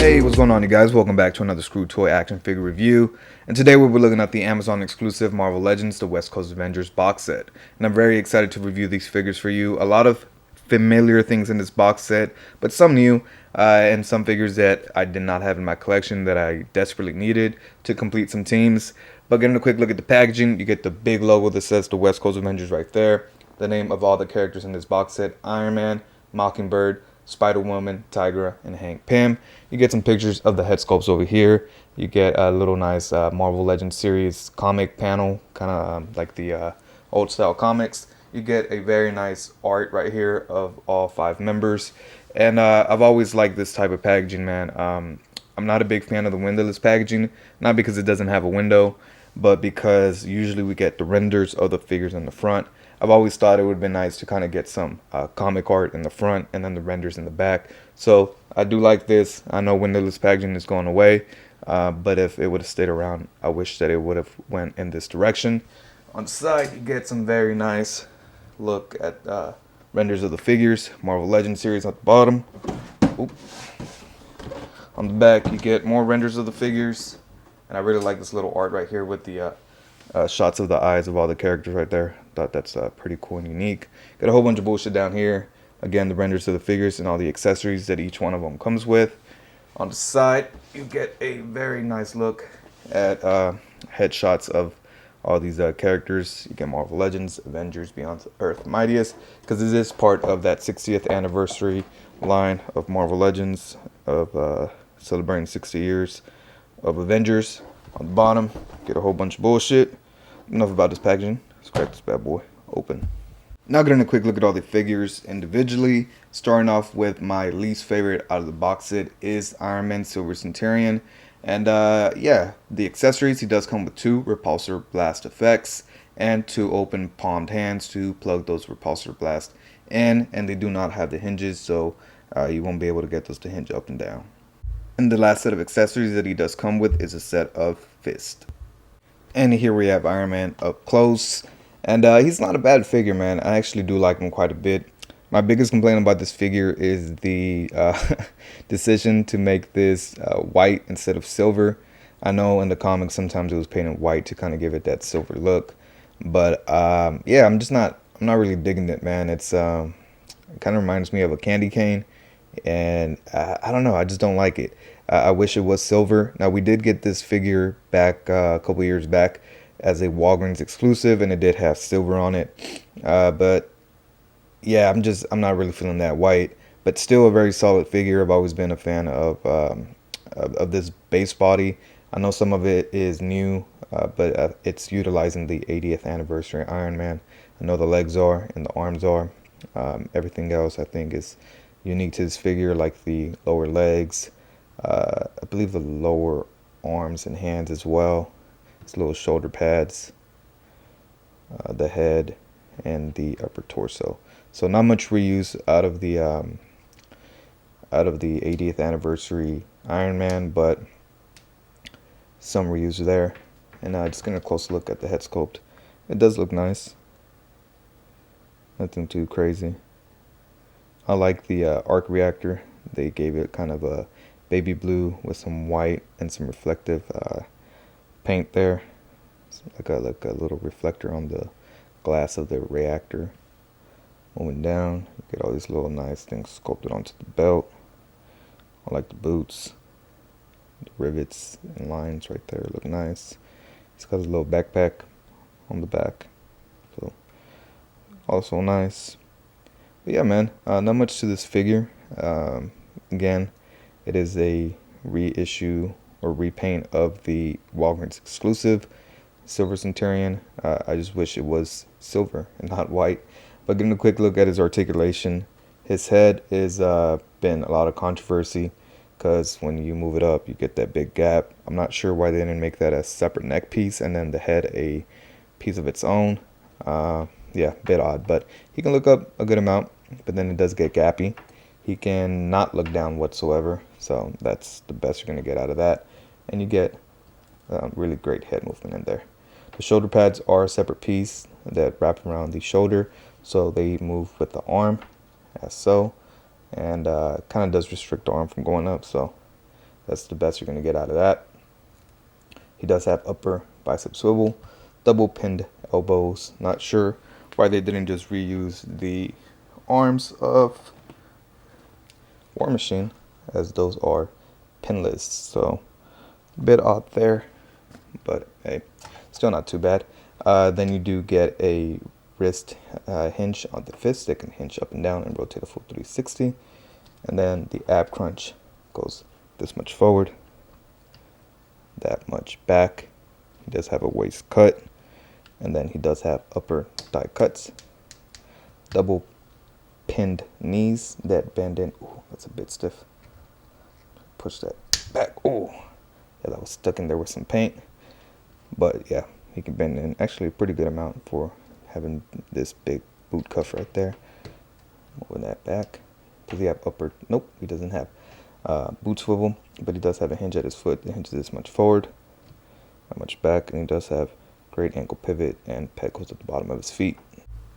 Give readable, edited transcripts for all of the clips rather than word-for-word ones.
Hey, what's going on, you guys? Welcome back to another Screw Toy action figure review. And today we'll be looking at the Amazon exclusive Marvel Legends The West Coast Avengers box set. And I'm very excited to review these figures for you. A lot of familiar things in this box set, but some new, and some figures that I did not have in my collection that I desperately needed to complete some teams. But getting a quick look at the packaging, you get the big logo that says The West Coast Avengers right there. The name of all the characters in this box set: Iron Man, Mockingbird, Spider-Woman, Tigra, and Hank Pym. You get some pictures of the head sculpts over here. You get a little nice Marvel Legends series comic panel, kind of like the old style comics. You get a very nice art right here of all 5 members. And I've always liked this type of packaging, man. I'm not a big fan of the windowless packaging, not because it doesn't have a window, but because usually we get the renders of the figures in the front. I've always thought it would have been nice to kind of get some comic art in the front and then the renders in the back. So I do like this. I know windowless packaging is going away, but if it would have stayed around, I wish that it would have went in this direction. On the side, you get some very nice look at renders of the figures. Marvel Legends series at the bottom. Oop. On the back, you get more renders of the figures. And I really like this little art right here with the shots of the eyes of all the characters right there. Thought that's pretty cool and unique. Got a whole bunch of bullshit down here. Again, the renders of the figures and all the accessories that each one of them comes with. On the side, you get a very nice look at headshots of all these characters. You get Marvel Legends, Avengers, Beyond Earth, Mightiest, because this is part of that 60th anniversary line of Marvel Legends, of celebrating 60 years of Avengers. On the bottom, get a whole bunch of bullshit. Enough about this packaging. Let's crack this bad boy open. Now getting a quick look at all the figures individually. Starting off with my least favorite out of the box set is Iron Man Silver Centurion. And yeah, the accessories, he does come with 2 repulsor blast effects and 2 open palmed hands to plug those repulsor blast in. And they do not have the hinges, so you won't be able to get those to hinge up and down. And the last set of accessories that he does come with is a set of fists. And here we have Iron Man up close. And he's not a bad figure, man. I actually do like him quite a bit. My biggest complaint about this figure is the decision to make this white instead of silver. I know in the comics sometimes it was painted white to kind of give it that silver look. But yeah, I'm not really digging it, man. It kind of reminds me of a candy cane. And I don't know, I just don't like it. I wish it was silver. Now, we did get this figure back a couple years back as a Walgreens exclusive, and it did have silver on it. But yeah, I'm not really feeling that white. But still a very solid figure. I've always been a fan of this base body. I know some of it is new, but it's utilizing the 80th anniversary Iron Man. I know the legs are and the arms are. Everything else I think is unique to this figure, like the lower legs, I believe the lower arms and hands as well. It's little shoulder pads, the head, and the upper torso. So not much reuse out of the 80th anniversary Iron Man, but some reuse there. And just getting a close look at the head sculpt. It does look nice. Nothing too crazy. I like the arc reactor. They gave it kind of a baby blue with some white and some reflective paint there. It's like a little reflector on the glass of the reactor. Moving down, you get all these little nice things sculpted onto the belt. I like the boots. The rivets and lines right there look nice. It's got a little backpack on the back. So also nice. But yeah, man, not much to this figure. Again, it is a reissue or repaint of the Walgreens exclusive Silver Centurion. I just wish it was silver and not white. But getting a quick look at his articulation, his head is been a lot of controversy because when you move it up, you get that big gap. I'm not sure why they didn't make that a separate neck piece and then the head a piece of its own. Yeah, a bit odd, but he can look up a good amount, but then it does get gappy. He can not look down whatsoever, so that's the best you're going to get out of that. And you get really great head movement in there. The shoulder pads are a separate piece that wrap around the shoulder, so they move with the arm, as so, and kind of does restrict the arm from going up, so that's the best you're going to get out of that. He does have upper bicep swivel, double pinned elbows. Not sure why they didn't just reuse the arms of War Machine, as those are pinless, so a bit odd there, but hey, still not too bad. Then you do get a wrist hinge on the fist that can hinge up and down and rotate a full 360. And then the ab crunch goes this much forward, that much back. He does have a waist cut, and then he does have upper thigh cuts, double pinned knees that bend in. Ooh, that's a bit stiff. Push that back. Ooh, yeah, that was stuck in there with some paint. But yeah, he can bend in actually a pretty good amount for having this big boot cuff right there. Moving that back. Does he have upper? Nope, he doesn't have boot swivel, but he does have a hinge at his foot that hinges this much forward, that much back, and he does have great ankle pivot and peg goes at the bottom of his feet.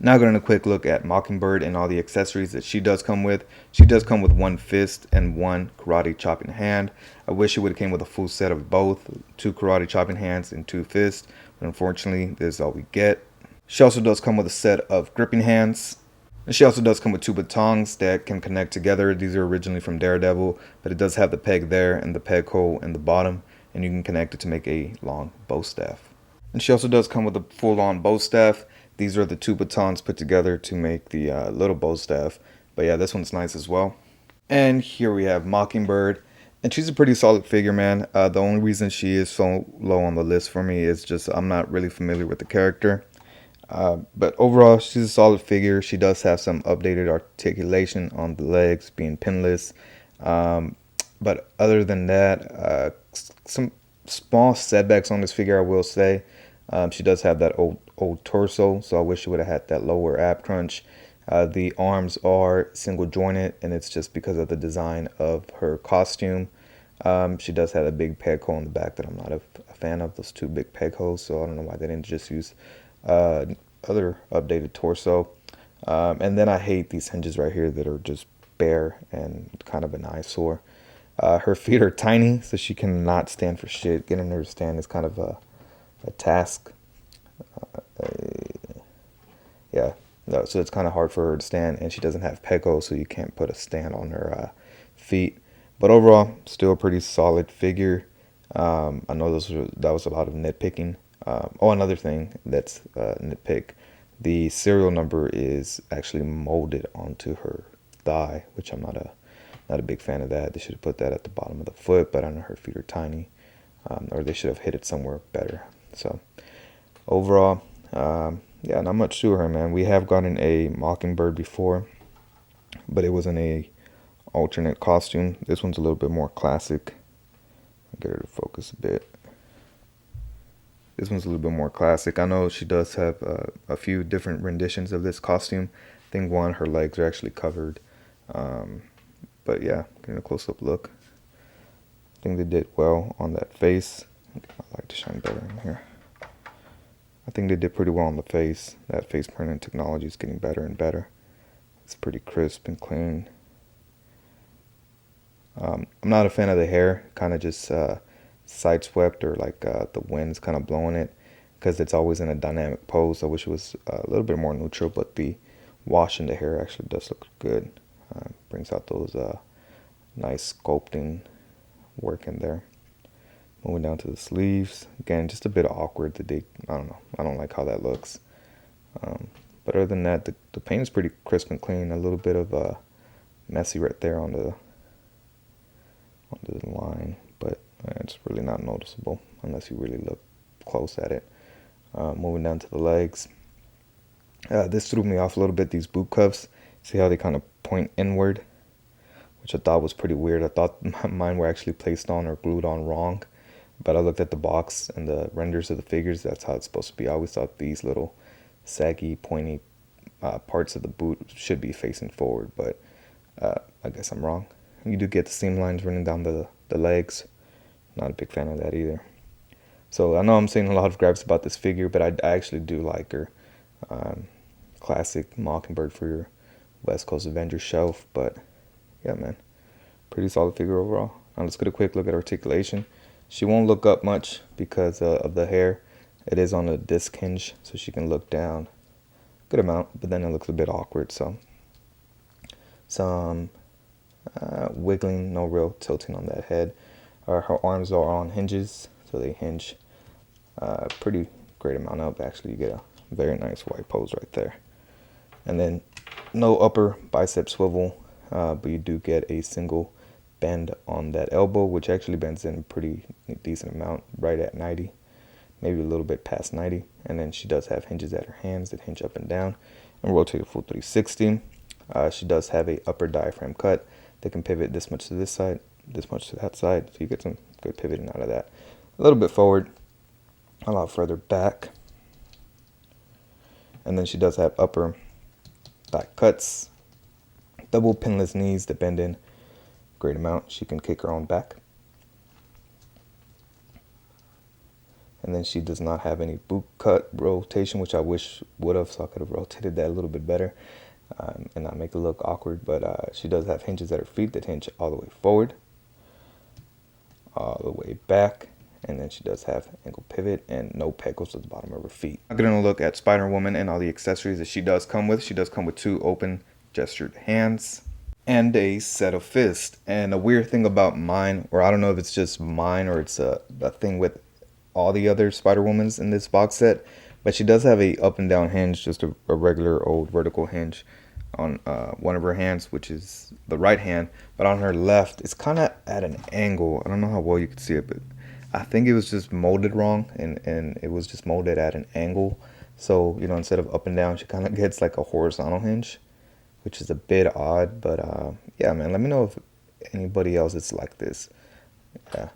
Now going to a quick look at Mockingbird and all the accessories that she does come with. She does come with one fist and one karate chopping hand. I wish it would have came with a full set of both, 2 karate chopping hands and 2 fists, but unfortunately this is all we get. She also does come with a set of gripping hands. And she also does come with 2 batons that can connect together. These are originally from Daredevil, but it does have the peg there and the peg hole in the bottom, and you can connect it to make a long bow staff. And she also does come with a full-on bow staff. These are the 2 batons put together to make the little bow staff. But yeah, this one's nice as well. And here we have Mockingbird. And she's a pretty solid figure, man. The only reason she is so low on the list for me is just I'm not really familiar with the character. But overall, she's a solid figure. She does have some updated articulation on the legs, being pinless. But other than that, some small setbacks on this figure, I will say. She does have that old torso, so I wish she would have had that lower ab crunch. The arms are single jointed, and it's just because of the design of her costume. She does have a big peg hole in the back that I'm not a fan of, those 2 big peg holes, so I don't know why they didn't just use other updated torso. And then I hate these hinges right here that are just bare and kind of an eyesore. Her feet are tiny, so she cannot stand for shit. Getting her to stand is kind of a task. Yeah, no, so it's kind of hard for her to stand, and she doesn't have peg holes, so you can't put a stand on her feet. But overall, still a pretty solid figure. I know that was a lot of nitpicking. Another thing that's nitpick. The serial number is actually molded onto her thigh, which I'm not a big fan of that. They should have put that at the bottom of the foot, but I know her feet are tiny, or they should have hit it somewhere better. So overall, yeah, not much to her, man. We have gotten a Mockingbird before, but it was in a alternate costume. This one's a little bit more classic. I'll get her to focus a bit. This one's a little bit more classic. I know she does have a few different renditions of this costume. I think one, her legs are actually covered. But yeah, getting a close-up look. I think they did well on that face. Get my light to shine better in here. I think they did pretty well on the face. That face printing technology is getting better and better. It's pretty crisp and clean. I'm not a fan of the hair. Kind of just sideswept, or like the wind's kind of blowing it, because it's always in a dynamic pose. I wish it was a little bit more neutral, but the wash in the hair actually does look good. Brings out those nice sculpting work in there. Moving down to the sleeves, again, just a bit awkward that I don't know, I don't like how that looks. But other than that, the paint is pretty crisp and clean. A little bit of messy right there on the line, but it's really not noticeable unless you really look close at it. Moving down to the legs, this threw me off a little bit, these boot cuffs. See how they kind of point inward, which I thought was pretty weird. I thought mine were actually placed on or glued on wrong, but I looked at the box and the renders of the figures. That's how it's supposed to be. I always thought these little saggy, pointy parts of the boot should be facing forward, but I guess I'm wrong. You do get the seam lines running down the legs. Not a big fan of that either. So I know I'm saying a lot of gripes about this figure, but I actually do like her. Classic Mockingbird for your West Coast Avengers shelf. But yeah, man, pretty solid figure overall. Now let's get a quick look at articulation. She won't look up much because of the hair. It is on a disc hinge, so she can look down a good amount, but then it looks a bit awkward. So some wiggling, no real tilting on that head. Her arms are on hinges, so they hinge pretty great amount up. Actually, you get a very nice white pose right there. And then no upper bicep swivel, but you do get a single bend on that elbow, which actually bends in a pretty decent amount, right at 90, maybe a little bit past 90. And then she does have hinges at her hands that hinge up and down and rotate a full 360. She does have a upper diaphragm cut that can pivot this much to this side, this much to that side, so you get some good pivoting out of that. A little bit forward, a lot further back. And then she does have upper back cuts, double pinless knees that bend in great amount. She can kick her own back. And then she does not have any boot cut rotation, which I wish would have, so I could have rotated that a little bit better and not make it look awkward. But she does have hinges at her feet that hinge all the way forward, all the way back. And then she does have ankle pivot and no peg goes to the bottom of her feet. I'm going to look at Spider-Woman and all the accessories that she does come with. She does come with 2 open gestured hands and a set of fists. And a weird thing about mine, or I don't know if it's just mine or it's a thing with all the other Spider-Womans in this box set, but she does have a up and down hinge, just a regular old vertical hinge on one of her hands, which is the right hand, but on her left, it's kind of at an angle. I don't know how well you can see it, but I think it was just molded wrong, and it was just molded at an angle. So, you know, instead of up and down, she kind of gets like a horizontal hinge, which is a bit odd. But yeah, man, let me know if anybody else is like this. Yeah,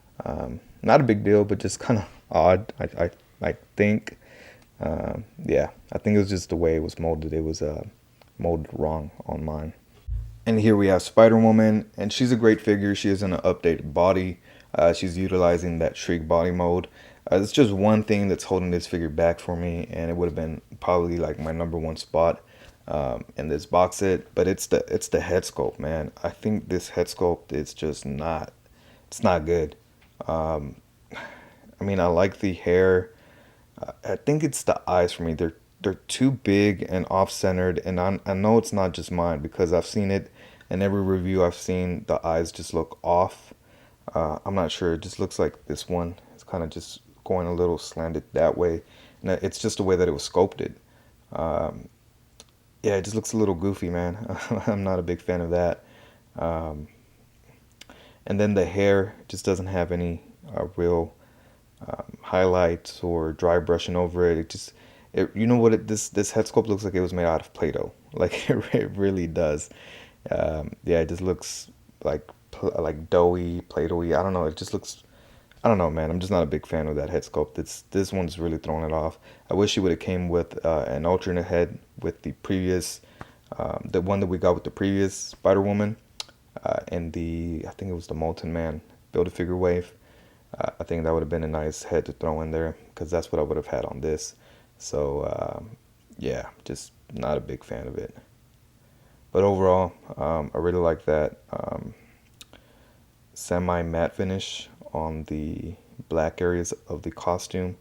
not a big deal, but just kind of odd, I think. Yeah, I think it was just the way it was molded. It was molded wrong on mine. And here we have Spider-Woman, and she's a great figure. She is in an updated body. She's utilizing that Shriek body mode. It's just one thing that's holding this figure back for me, and it would have been probably like my #1 spot in this box set. But it's the head sculpt, man. I think this head sculpt is just not, it's not good. I mean, I like the hair. I think it's the eyes for me. They're too big and off-centered, and I know it's not just mine because I've seen it in every review I've seen. The eyes just look off. I'm not sure. It just looks like this one is kind of just going a little slanted that way. And it's just the way that it was sculpted. Yeah, it just looks a little goofy, man. I'm not a big fan of that. And then the hair just doesn't have any real highlights or dry brushing over it. You know what? This head sculpt looks like it was made out of Play-Doh. Like it really does. Yeah, it just looks like doughy, Play-Doh-y. I don't know. It just looks, I don't know, man. I'm just not a big fan of that head sculpt. This one's really throwing it off. I wish it would have came with an alternate head with the previous, the one that we got with the previous Spider-Woman, and I think it was the Molten Man Build-A-Figure wave. I think that would have been a nice head to throw in there because that's what I would have had on this. So yeah, just not a big fan of it. But overall, I really like that semi-matte finish on the black areas of the costume,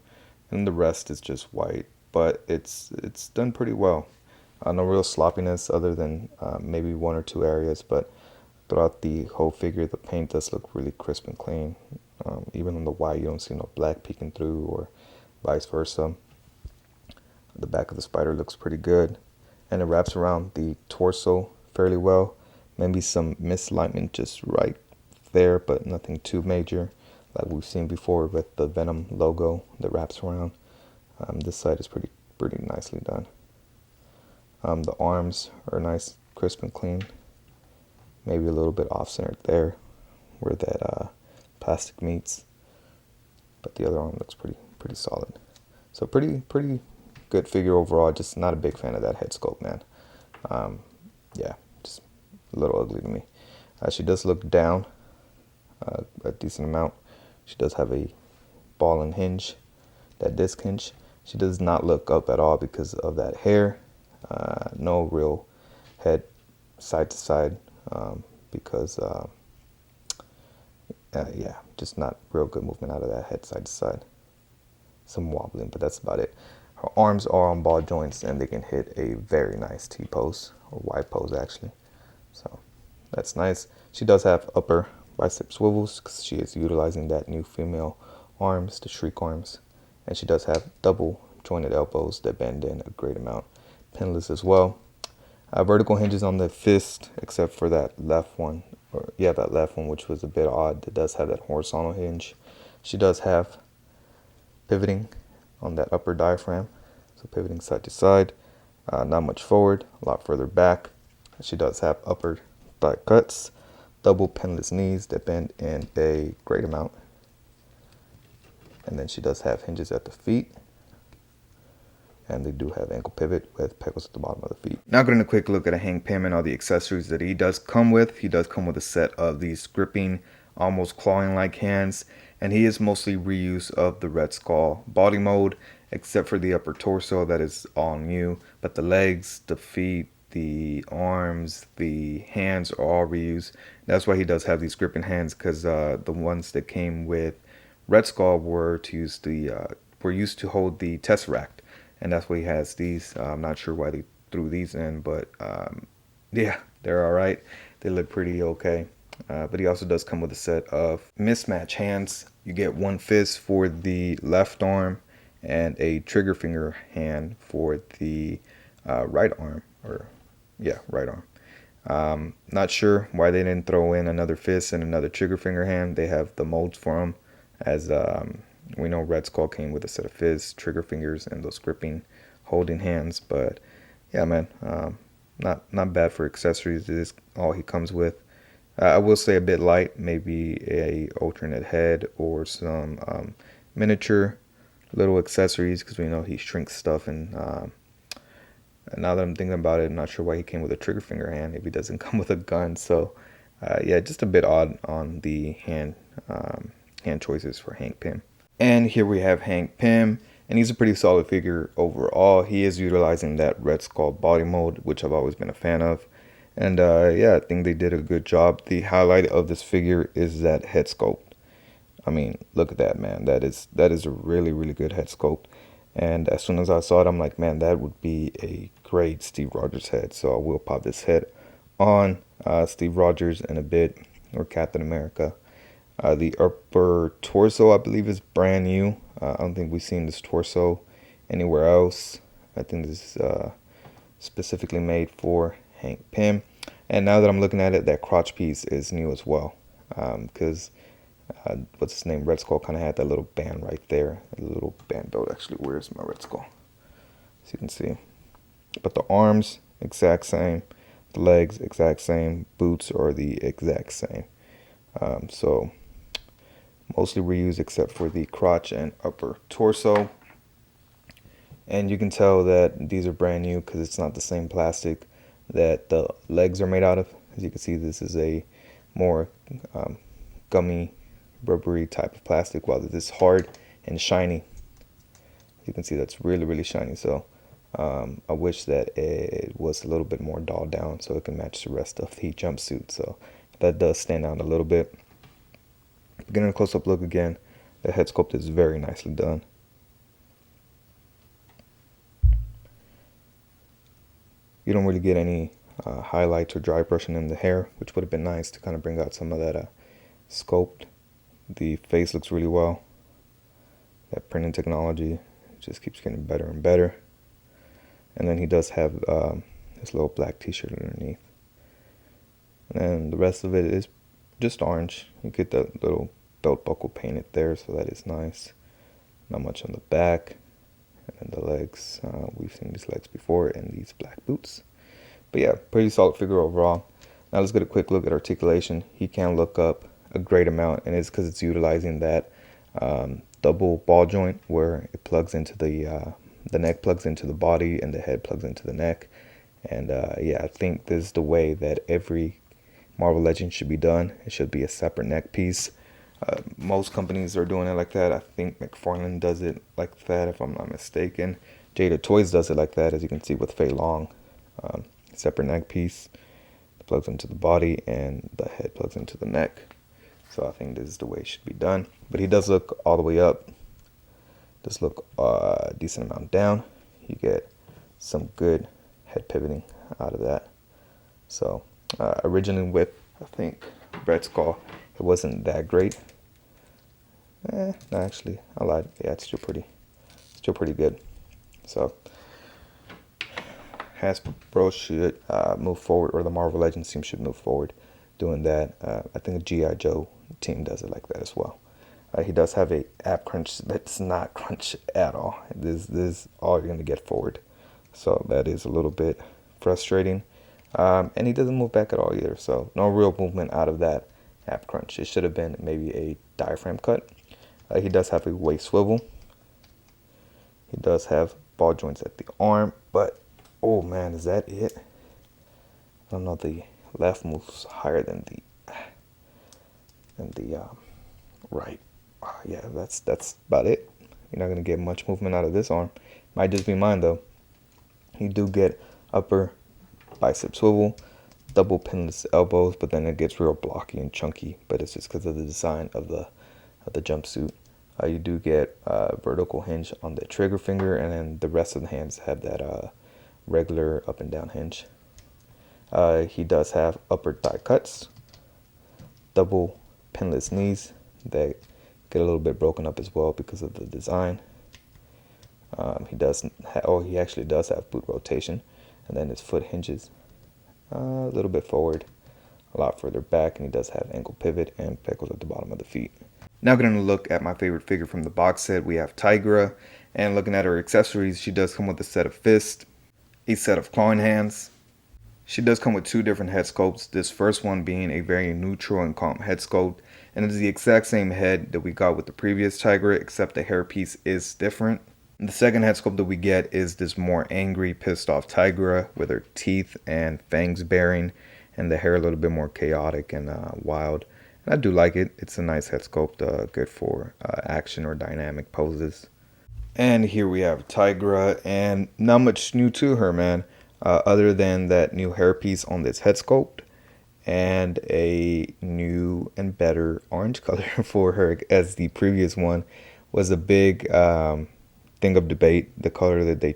and the rest is just white. But it's done pretty well. No real sloppiness other than maybe 1 or 2 areas, but throughout the whole figure, the paint does look really crisp and clean. Even on the white, you don't see no black peeking through, or vice versa. The back of the spider looks pretty good, and it wraps around the torso fairly well. Maybe some misalignment just right there, but nothing too major like we've seen before with the Venom logo that wraps around. This side is pretty nicely done. The arms are nice, crisp and clean. Maybe a little bit off-centered there where that plastic meets, but the other arm looks pretty solid. So pretty good figure overall. Just not a big fan of that head sculpt, man. Yeah, just a little ugly to me. She does look down a decent amount. She does have a ball and hinge that disc hinge. She does not look up at all because of that hair. No real head side to side because yeah, just not real good movement out of that head side to side. Some wobbling, but that's about it. Her arms are on ball joints and they can hit a very nice T-pose, or Y-pose actually. So that's nice. She does have upper bicep swivels because she is utilizing that new female arms, the shriek arms. And she does have double jointed elbows that bend in a great amount. Pinless as well. Vertical hinges on the fist, except for that left one, that left one, which was a bit odd. It does have that horizontal hinge. She does have pivoting on that upper diaphragm, so pivoting side to side, not much forward, a lot further back. She does have upper thigh cuts, double pinless knees that bend in a great amount, and then she does have hinges at the feet, and they do have ankle pivot with pegals at the bottom of the feet. Now getting a quick look at a Hank Pym and all the accessories that he does come with. He does come with a set of these gripping, almost clawing like hands, and he is mostly reuse of the Red Skull body mode, except for the upper torso that is all new, but the legs, the feet, the arms, the hands are all reused. That's why he does have these gripping hands, because the ones that came with Red Skull were used to hold the Tesseract, and that's why he has these. I'm not sure why they threw these in, but yeah, they're all right. They look pretty okay. But he also does come with a set of mismatch hands. You get one fist for the left arm and a trigger finger hand for the right arm, right arm. Not sure why they didn't throw in another fist and another trigger finger hand. They have the molds for them, as we know Red Skull came with a set of fists, trigger fingers, and those gripping, holding hands. But yeah, man, not bad for accessories. This is all he comes with. I will say a bit light, maybe a alternate head or some miniature little accessories, because we know he shrinks stuff. And now that I'm thinking about it, I'm not sure why he came with a trigger finger hand if he doesn't come with a gun. So yeah, just a bit odd on the hand choices for Hank Pym. And here we have Hank Pym, and he's a pretty solid figure overall. He is utilizing that Red Skull body mode, which I've always been a fan of. And yeah, I think they did a good job. The highlight of this figure is that head sculpt. I mean, look at that, man. That is a really, really good head sculpt. And as soon as I saw it, I'm like, man, that would be a great Steve Rogers head. So I will pop this head on Steve Rogers in a bit, or Captain America. The upper torso, I believe, is brand new. I don't think we've seen this torso anywhere else. I think this is specifically made for Hank Pym. And now that I'm looking at it, that crotch piece is new as well, because what's his name, Red Skull, kind of had that little band right there, a little band belt. Actually, where's my Red Skull? As you can see, but the arms exact same, the legs exact same, boots are the exact same. So mostly reused except for the crotch and upper torso. And you can tell that these are brand new because it's not the same plastic that the legs are made out of. As you can see, this is a more gummy, rubbery type of plastic, while this is hard and shiny. You can see that's really, really shiny. So I wish that it was a little bit more dolled down so it can match the rest of the jumpsuit. So that does stand out a little bit. Getting a close-up look again, the head sculpt is very nicely done. You don't really get any highlights or dry brushing in the hair, which would have been nice to kind of bring out some of that sculpt. The face looks really well. That printing technology just keeps getting better and better. And then he does have this little black t-shirt underneath. And then the rest of it is just orange. You get that little belt buckle painted there, so that is nice. Not much on the back. And the legs, we've seen these legs before, and these black boots. But yeah, pretty solid figure overall. Now let's get a quick look at articulation. He can look up a great amount, and it's because it's utilizing that double ball joint where it plugs into the neck plugs into the body and the head plugs into the neck. And yeah, I think this is the way that every Marvel Legend should be done. It should be a separate neck piece. Most companies are doing it like that. I think McFarlane does it like that, if I'm not mistaken. Jada Toys does it like that, as you can see with Fei Long. Separate neck piece plugs into the body, and the head plugs into the neck. So I think this is the way it should be done. But he does look all the way up. Does look a decent amount down. You get some good head pivoting out of that. So originally with, I think, Brett Skull, it wasn't that great. No, actually, I lied. Yeah, it's still pretty good. So Hasbro should move forward, or the Marvel Legends team should move forward doing that. I think the G.I. Joe team does it like that as well. He does have a app crunch that's not crunch at all. This is all you're going to get forward. So that is a little bit frustrating. And he doesn't move back at all either. So no real movement out of that app crunch. It should have been maybe a diaphragm cut. He does have a waist swivel. He does have ball joints at the arm. But, oh man, is that it? I don't know, the left moves higher than the right. Yeah, that's about it. You're not going to get much movement out of this arm. Might just be mine, though. You do get upper bicep swivel, double pinless elbows, but then it gets real blocky and chunky. But it's just because of the design of the jumpsuit. You do get vertical hinge on the trigger finger, and then the rest of the hands have that regular up and down hinge. He does have upper thigh cuts, double pinless knees that get a little bit broken up as well because of the design. He actually does have boot rotation, and then his foot hinges a little bit forward, a lot further back, and he does have ankle pivot and pecos at the bottom of the feet. Now going to look at my favorite figure from the box set. We have Tigra, and looking at her accessories, she does come with a set of fists, a set of clawing hands. She does come with two different head sculpts, this first one being a very neutral and calm head sculpt, and it is the exact same head that we got with the previous Tigra, except the hairpiece is different. The second head sculpt that we get is this more angry, pissed off Tigra with her teeth and fangs baring, and the hair a little bit more chaotic and wild. And I do like it. It's a nice head sculpt, good for action or dynamic poses. And here we have Tigra, and not much new to her, man. Other than that new hairpiece on this head sculpt and a new and better orange color for her, as the previous one was a big thing of debate, the color that they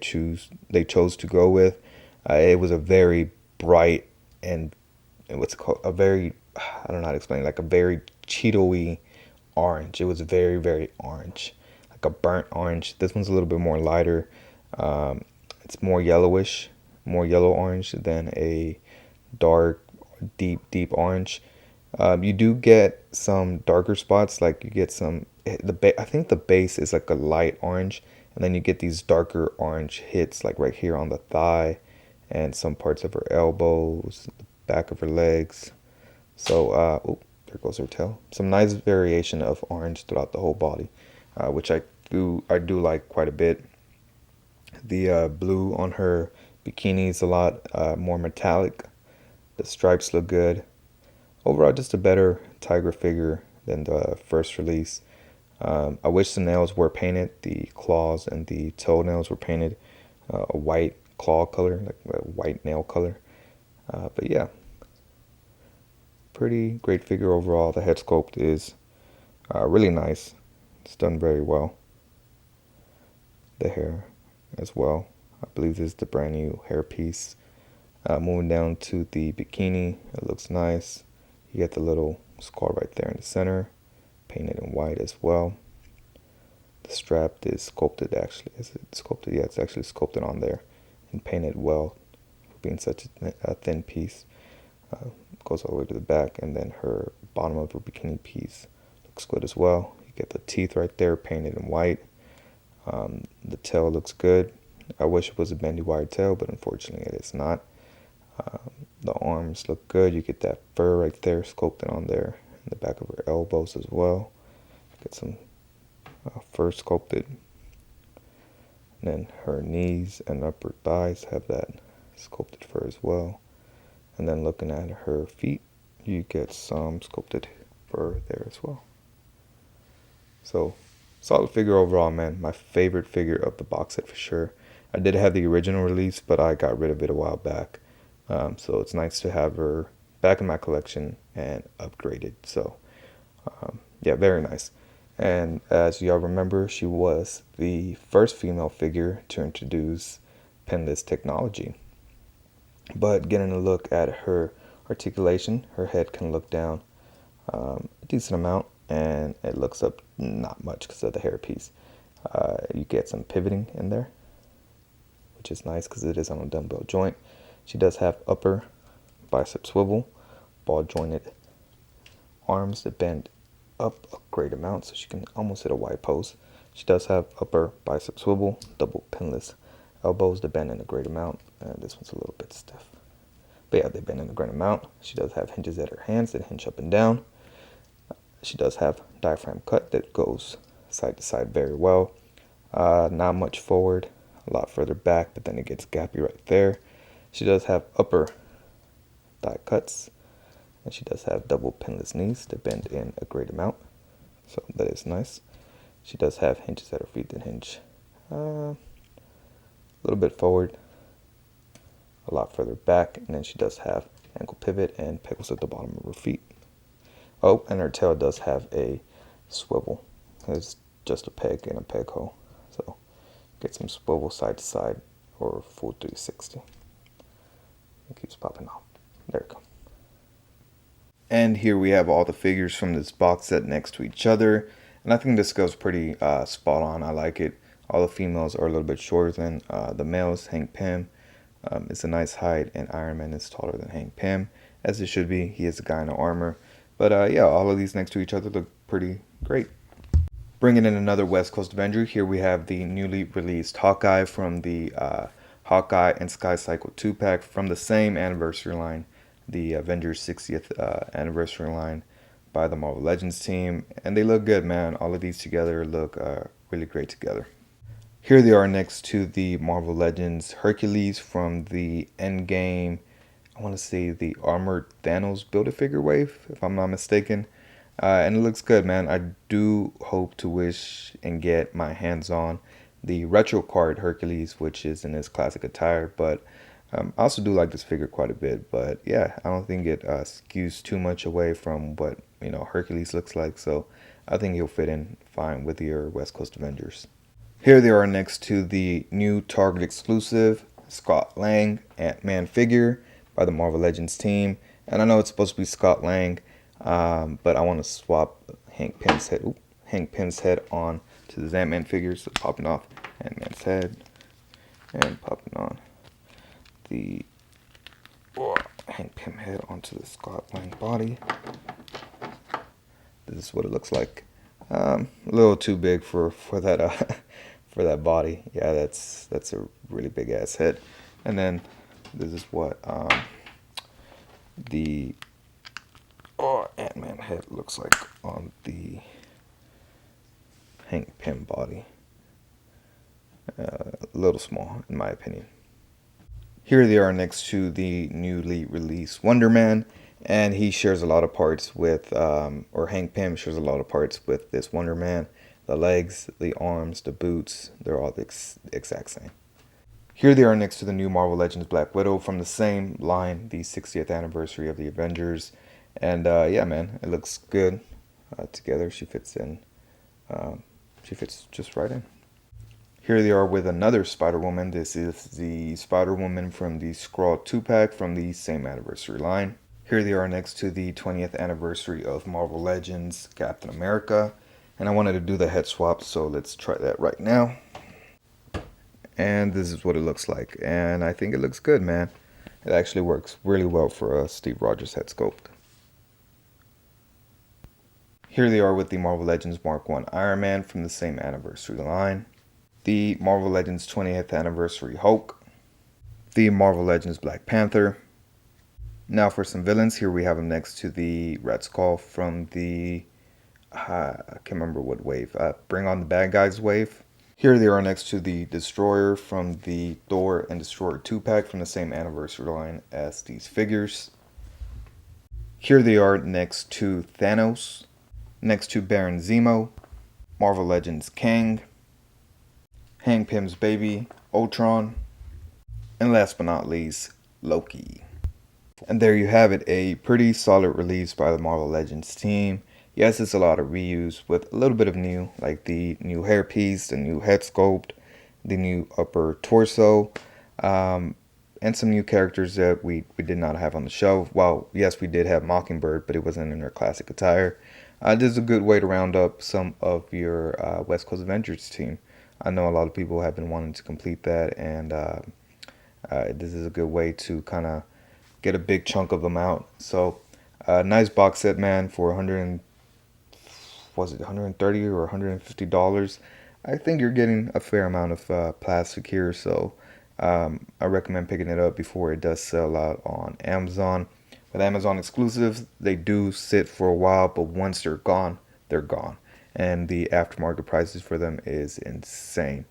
chose to go with. It was a very bright and what's it called, a very, I don't know how to explain, like a very Cheeto-y orange. It was very, very orange, like a burnt orange. This one's a little bit more lighter. It's more yellowish, more yellow orange than a dark, deep orange. You do get some darker spots, like you get some, I think the base is like a light orange, and then you get these darker orange hits like right here on the thigh and some parts of her elbows, the back of her legs. So there goes her tail. Some nice variation of orange throughout the whole body, which I do like quite a bit. The blue on her bikini is a lot more metallic. The stripes look good. Overall, just a better Tigra figure than the first release. I wish the nails were painted. The claws and the toenails were painted a white claw color, like a white nail color. But yeah, pretty great figure overall. The head sculpt is really nice. It's done very well. The hair as well. I believe this is the brand new hair piece. Moving down to the bikini, it looks nice. You get the little skull right there in the center, painted in white as well. The strap is sculpted actually. Is it sculpted? Yeah, it's actually sculpted on there and painted well, for being such a thin piece. Goes all the way to the back, and then her bottom of her bikini piece looks good as well. You get the teeth right there painted in white. The tail looks good. I wish it was a bendy wire tail, but unfortunately it is not. The arms look good. You get that fur right there sculpted on there in the back of her elbows as well. Get some fur sculpted. And then her knees and upper thighs have that sculpted fur as well. And then looking at her feet, you get some sculpted fur there as well. So, solid figure overall, man. My favorite figure of the box set for sure. I did have the original release, but I got rid of it a while back. So it's nice to have her back in my collection and upgraded. So, yeah, very nice. And as y'all remember, she was the first female figure to introduce pinless technology. But getting a look at her articulation, her head can look down a decent amount, and it looks up not much because of the hairpiece. You get some pivoting in there, which is nice because it is on a dumbbell joint. She does have upper bicep swivel, ball jointed arms that bend up a great amount, so she can almost hit a wide pose. She does have upper bicep swivel, double pinless elbows that bend in a great amount. This one's a little bit stiff, but yeah, they bend in a great amount. She does have hinges at her hands that hinge up and down. She does have diaphragm cut that goes side to side very well. Not much forward, a lot further back, but then it gets gappy right there. She does have upper thigh cuts, and she does have double pinless knees that bend in a great amount, so that is nice. She does have hinges at her feet that hinge a little bit forward, a lot further back, and then she does have ankle pivot and pegels at the bottom of her feet. Oh, and her tail does have a swivel. It's just a peg and a peg hole, so get some swivel side to side or full 360. It keeps popping off. There we go. And here we have all the figures from this box set next to each other. And I think this goes pretty spot on. I like it. All the females are a little bit shorter than the males. Hank Pym is a nice height, and Iron Man is taller than Hank Pym, as it should be. He is a guy in armor. But yeah, all of these next to each other look pretty great. Bringing in another West Coast Avenger, here we have the newly released Hawkeye from the Hawkeye and Sky Cycle 2-pack from the same anniversary line, the Avengers 60th anniversary line by the Marvel Legends team. And they look good, man. All of these together look really great together. Here they are next to the Marvel Legends Hercules from the Endgame, I want to say the Armored Thanos Build-A-Figure wave, if I'm not mistaken. And it looks good, man. I do hope to wish and get my hands on the retro card Hercules, which is in his classic attire. But I also do like this figure quite a bit. But yeah, I don't think it skews too much away from what Hercules looks like. So I think he'll fit in fine with your West Coast Avengers. Here they are next to the new Target exclusive Scott Lang Ant-Man figure by the Marvel Legends team. And I know it's supposed to be Scott Lang, but I want to swap Hank Pym's head on to the Ant-Man figure. So popping off Ant-Man's head and popping on the Hank Pym head onto the Scott Lang body. This is what it looks like. A little too big for that for that body. Yeah, that's a really big ass head. And then this is what the Ant-Man head looks like on the Hank Pym body. A little small, in my opinion. Here they are next to the newly released Wonder Man, and he shares a lot of parts with, or Hank Pym shares a lot of parts with this Wonder Man. The legs, the arms, the boots, they're all the exact same. Here they are next to the new Marvel Legends Black Widow from the same line, the 60th anniversary of the Avengers. And yeah, man, it looks good together. She fits in. She fits just right in. Here they are with another Spider-Woman. This is the Spider-Woman from the Skrull 2-pack from the same anniversary line. Here they are next to the 20th anniversary of Marvel Legends Captain America. And I wanted to do the head swap, so let's try that right now. And this is what it looks like. And I think it looks good, man. It actually works really well for a Steve Rogers head sculpt. Here they are with the Marvel Legends Mark I Iron Man from the same anniversary line. The Marvel Legends 20th anniversary Hulk. The Marvel Legends Black Panther. Now for some villains. Here we have them next to the Red Skull from the I can't remember what wave. Bring on the Bad Guys wave. Here they are next to the Destroyer from the Thor and Destroyer 2-pack from the same anniversary line as these figures. Here they are next to Thanos, next to Baron Zemo, Marvel Legends Kang, Hank Pym's baby, Ultron, and last but not least, Loki. And there you have it, a pretty solid release by the Marvel Legends team. Yes, it's a lot of reuse with a little bit of new, like the new hairpiece, the new head sculpt, the new upper torso, and some new characters that we did not have on the show. Well, yes, we did have Mockingbird, but it wasn't in her classic attire. This is a good way to round up some of your West Coast Avengers team. I know a lot of people have been wanting to complete that, and this is a good way to kind of get a big chunk of them out. So, nice box set, man, for 100 was it 130 or $150. I think you're getting a fair amount of plastic here, so I recommend picking it up before it does sell out on Amazon. With Amazon exclusives, they do sit for a while, but once they're gone, they're gone. And the aftermarket prices for them is insane.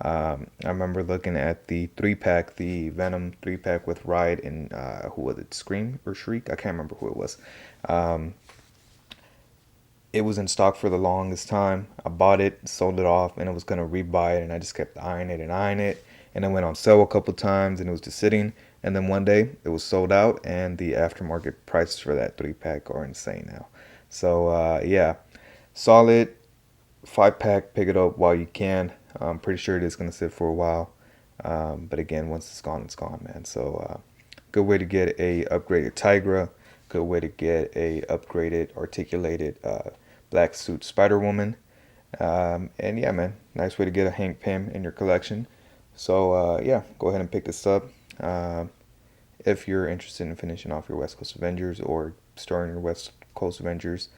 I remember looking at the 3-pack, the Venom 3-pack with Ride and who was it, Scream or Shriek? I can't remember who it was. It was in stock for the longest time. I bought it, sold it off, and I was going to rebuy it, and I just kept eyeing it and eyeing it. And it went on sale a couple times, and it was just sitting. And then one day, it was sold out, and the aftermarket prices for that 3-pack are insane now. So, yeah, solid 5-pack. Pick it up while you can. I'm pretty sure it is going to sit for a while. But again, once it's gone, man. So, good way to get a upgraded Tigra. Good way to get a upgraded, articulated black suit Spider-Woman. And yeah, man, nice way to get a Hank Pym in your collection. So yeah, go ahead and pick this up. If you're interested in finishing off your West Coast Avengers or starting your West Coast Avengers,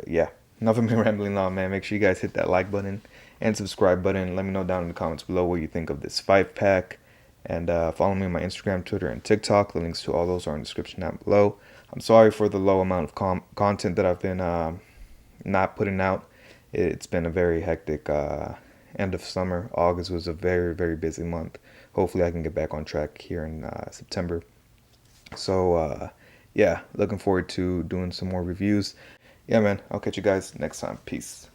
yeah, enough of me rambling on, man. Make sure you guys hit that like button and subscribe button. Let me know down in the comments below what you think of this 5-pack. And follow me on my Instagram, Twitter, and TikTok. The links to all those are in the description down below. I'm sorry for the low amount of content that I've been not putting out. It's been a very hectic end of summer. August was a very, very busy month. Hopefully I can get back on track here in September. So, yeah, looking forward to doing some more reviews. Yeah, man, I'll catch you guys next time. Peace.